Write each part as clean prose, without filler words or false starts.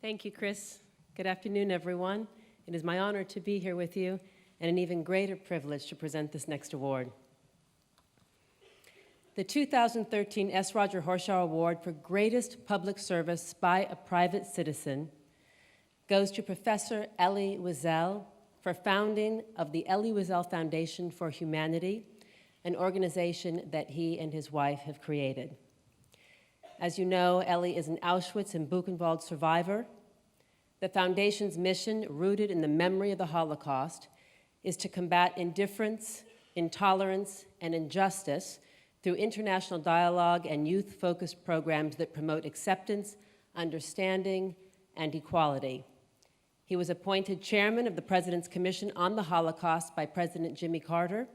Thank you, Chris. Good afternoon, everyone. It is my honor to be here with you, and an even greater privilege to present this next award. The 2013 S. Roger Horchow Award for Greatest Public Service by a Private Citizen goes to Professor Elie Wiesel for founding of the Elie Wiesel Foundation for Humanity, an organization that he and his wife have created. As you know, Elie is an Auschwitz and Buchenwald survivor. The Foundation's mission, rooted in the memory of the Holocaust, is to combat indifference, intolerance, and injustice through international dialogue and youth-focused programs that promote acceptance, understanding, and equality. He was appointed chairman of the President's Commission on the Holocaust by President Jimmy Carter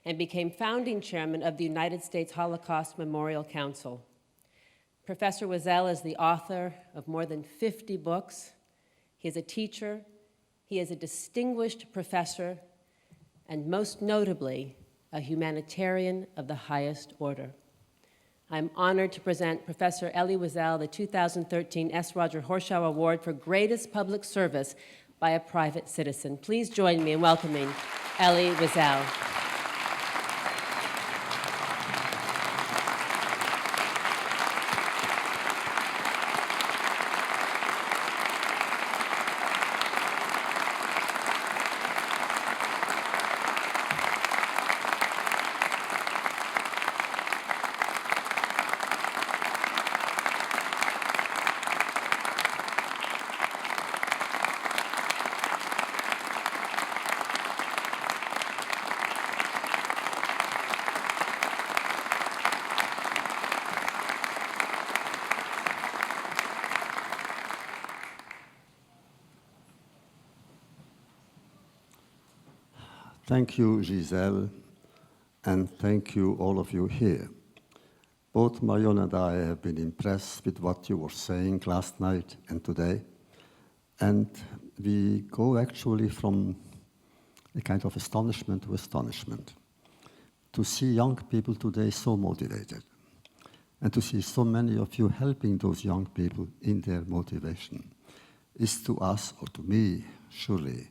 and became founding chairman of the United States Holocaust Memorial Council. Professor Wiesel is the author of more than 50 books. He is a teacher, he is a distinguished professor, and most notably, a humanitarian of the highest order. I'm honored to present Professor Elie Wiesel the 2013 S. Roger Horchow Award for Greatest Public Service by a Private Citizen. Please join me in welcoming Elie Wiesel. Thank you, Giselle, and thank you, all of you here. Both Marion and I have been impressed with what you were saying last night and today, and we go actually from a kind of astonishment to astonishment. To see young people today so motivated, and to see so many of you helping those young people in their motivation is to us, or to me, surely,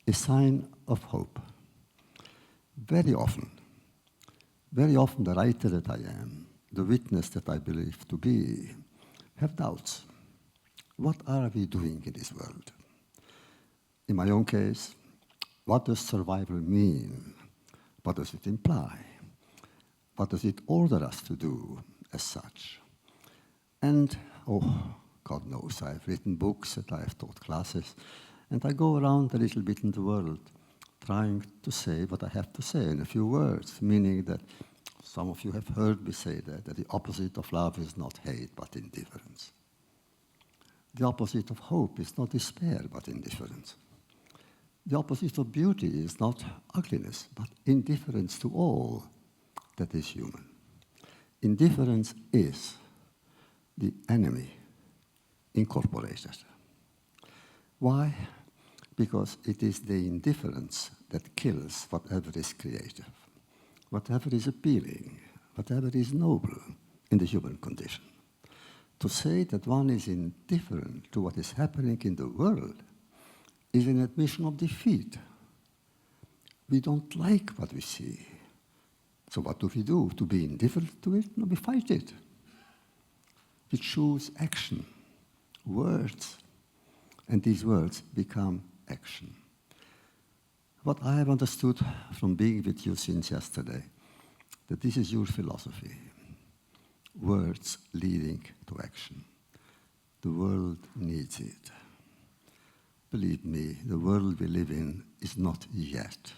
a sign of hope. Very often the writer that I am, the witness that I believe to be, have doubts. What are we doing in this world? In my own case, what does survival mean? What does it imply? What does it order us to do as such? And, oh, God knows, I've written books and I've taught classes, and I go around a little bit in the world trying to say what I have to say in a few words, meaning that some of you have heard me say that the opposite of love is not hate, but indifference. The opposite of hope is not despair, but indifference. The opposite of beauty is not ugliness, but indifference to all that is human. Indifference is the enemy incorporated. Why? Because it is the indifference that kills whatever is creative, whatever is appealing, whatever is noble in the human condition. To say that one is indifferent to what is happening in the world is an admission of defeat. We don't like what we see. So what do we do? To be indifferent to it? No, we fight it. We choose action, words, and these words become action. What I have understood from being with you since yesterday, that this is your philosophy. Words leading to action. The world needs it. Believe me, the world we live in is not yet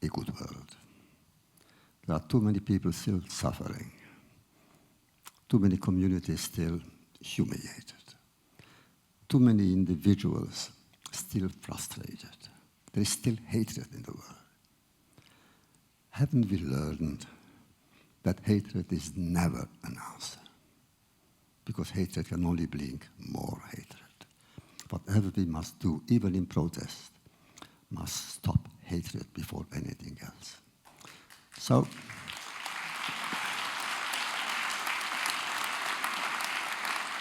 a good world. There are too many people still suffering. Too many communities still humiliated. Too many individuals still frustrated. There is still hatred in the world. Haven't we learned that hatred is never an answer? Because hatred can only bring more hatred. Whatever we must do, even in protest, must stop hatred before anything else. So,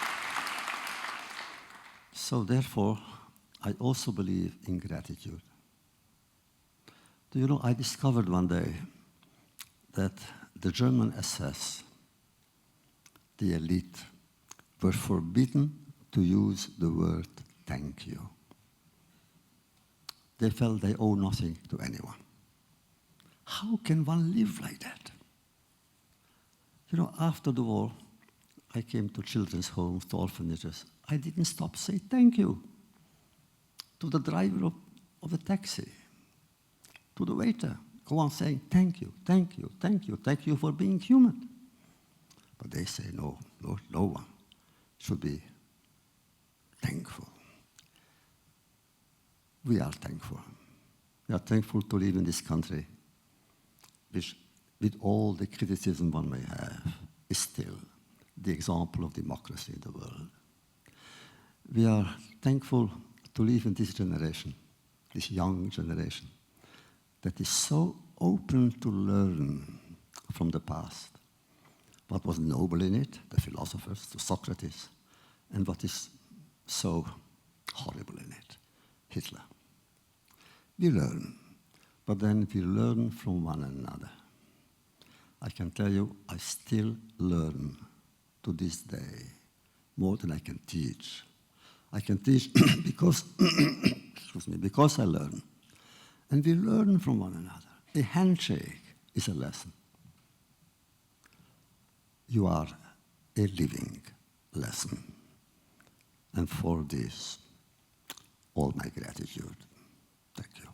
I So therefore, I also believe in gratitude. Do you know, I discovered one day that the German SS, the elite, were forbidden to use the word thank you. They felt they owe nothing to anyone. How can one live like that? You know, after the war, I came to children's homes, to orphanages. I didn't stop saying thank you to the driver of the taxi, to the waiter. Go on saying thank you, thank you, thank you, thank you for being human. But they say no one should be thankful. We are thankful. We are thankful to live in this country, which, with all the criticism one may have, is still the example of democracy in the world. We are thankful to live in this generation, this young generation, that is so open to learn from the past what was noble in it, the philosophers, to Socrates, and what is so horrible in it, Hitler. We learn, but then we learn from one another. I can tell you, I still learn to this day more than I can teach. I can teach because, excuse me, because I learn. And we learn from one another. A handshake is a lesson. You are a living lesson. And for this, all my gratitude. Thank you.